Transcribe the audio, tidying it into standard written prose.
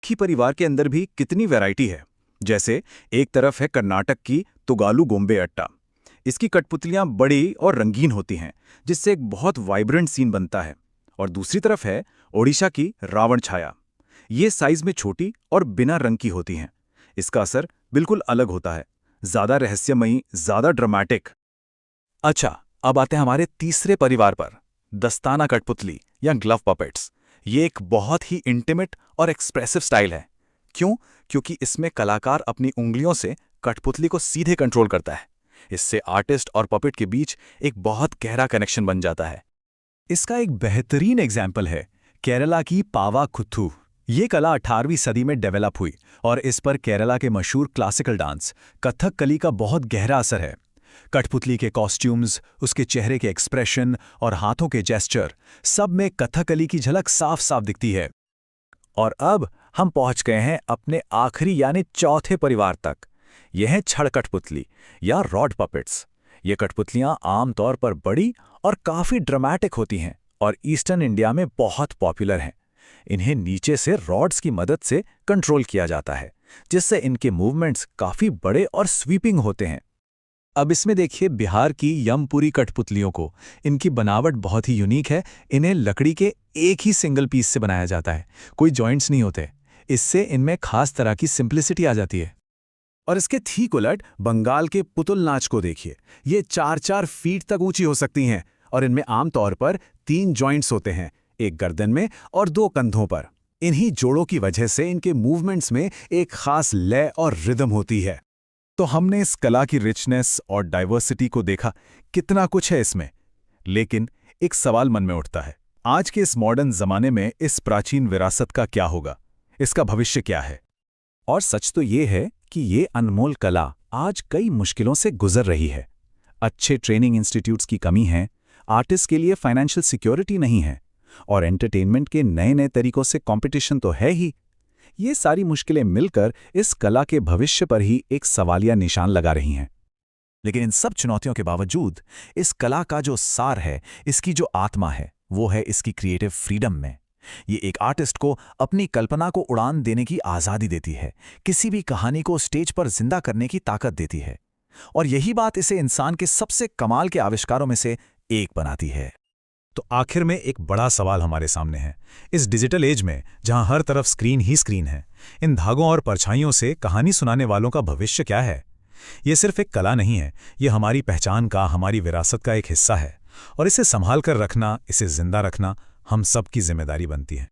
ही परिवार के अंदर भी कितनी वैरायटी है। जैसे एक तरफ है कर्नाटक की तुगालू गोम्बे अट्टा। इसकी कठपुतलियां बड़ी और रंगीन होती हैं, जिससे एक बहुत वाइब्रेंट सीन बनता है। और दूसरी तरफ है ओडिशा की रावण छाया। ये साइज में छोटी और बिना रंग की होती हैं। इसका असर बिल्कुल अलग होता है, ज्यादा रहस्यमयी, ज्यादा ड्रामेटिक। अच्छा, अब आते हैं हमारे तीसरे परिवार पर, दस्ताना कठपुतली या ग्लव पपेट्स। ये एक बहुत ही इंटीमेट और एक्सप्रेसिव स्टाइल है। क्यों? क्योंकि इसमें कलाकार अपनी उंगलियों से कठपुतली को सीधे कंट्रोल करता है। इससे आर्टिस्ट और पपेट के बीच एक बहुत गहरा कनेक्शन बन जाता है। इसका एक बेहतरीन एग्जाम्पल है केरला की पावा कुथू। ये कला 18वीं सदी में डेवलप हुई और इस पर केरला के मशहूर क्लासिकल डांस कथकली का बहुत गहरा असर है। कठपुतली के कॉस्ट्यूम्स, उसके चेहरे के एक्सप्रेशन और हाथों के जेस्चर, सब में कथकली की झलक साफ साफ दिखती है। और अब हम पहुंच गए हैं अपने आखिरी यानी चौथे परिवार तक। यह है छड़ कठपुतली या रॉड पपेट्स। ये कठपुतलियां आमतौर पर बड़ी और काफी ड्रामेटिक होती हैं और ईस्टर्न इंडिया में बहुत पॉपुलर हैं। इन्हें नीचे से रॉड्स की मदद से कंट्रोल किया जाता है, जिससे इनके मूवमेंट्स काफी बड़े और स्वीपिंग होते हैं। अब इसमें देखिए बिहार की यमपुरी कठपुतलियों को। इनकी बनावट बहुत ही यूनिक है। इन्हें लकड़ी के एक ही सिंगल पीस से बनाया जाता है, कोई जॉइंट्स नहीं होते। इससे इनमें खास तरह की सिंप्लिसिटी आ जाती है। और इसके ठीक उलट बंगाल के पुतुल नाच को देखिए। ये 4-4 फीट तक ऊंची हो सकती हैं और इनमें आमतौर पर 3 जॉइंट्स होते हैं, एक गर्दन में और 2 कंधों पर। इन्हीं जोड़ों की वजह से इनके मूवमेंट्स में एक खास लय और रिदम होती है। तो हमने इस कला की रिचनेस और डाइवर्सिटी को देखा, कितना कुछ है इसमें। लेकिन एक सवाल मन में उठता है, आज के इस मॉडर्न जमाने में इस प्राचीन विरासत का क्या होगा? इसका भविष्य क्या है? और सच तो ये है कि ये अनमोल कला आज कई मुश्किलों से गुजर रही है। अच्छे ट्रेनिंग इंस्टीट्यूट्स की कमी है, आर्टिस्ट के लिए फाइनेंशियल सिक्योरिटी नहीं है, और एंटरटेनमेंट के नए नए तरीकों से कंपटीशन तो है ही। ये सारी मुश्किलें मिलकर इस कला के भविष्य पर ही एक सवालिया निशान लगा रही हैं। लेकिन इन सब चुनौतियों के बावजूद इस कला का जो सार है, इसकी जो आत्मा है, वो है इसकी क्रिएटिव फ्रीडम में। ये एक आर्टिस्ट को अपनी कल्पना को उड़ान देने की आज़ादी देती है, किसी भी कहानी को स्टेज पर जिंदा करने की ताकत देती है। और यही बात इसे इंसान के सबसे कमाल के आविष्कारों में से एक बनाती है। तो आखिर में एक बड़ा सवाल हमारे सामने है। इस डिजिटल एज में जहां हर तरफ स्क्रीन ही स्क्रीन है, इन धागों और परछाइयों से कहानी सुनाने वालों का भविष्य क्या है? ये सिर्फ एक कला नहीं है, ये हमारी पहचान का, हमारी विरासत का एक हिस्सा है। और इसे संभाल कर रखना, इसे जिंदा रखना हम सबकी जिम्मेदारी बनती है।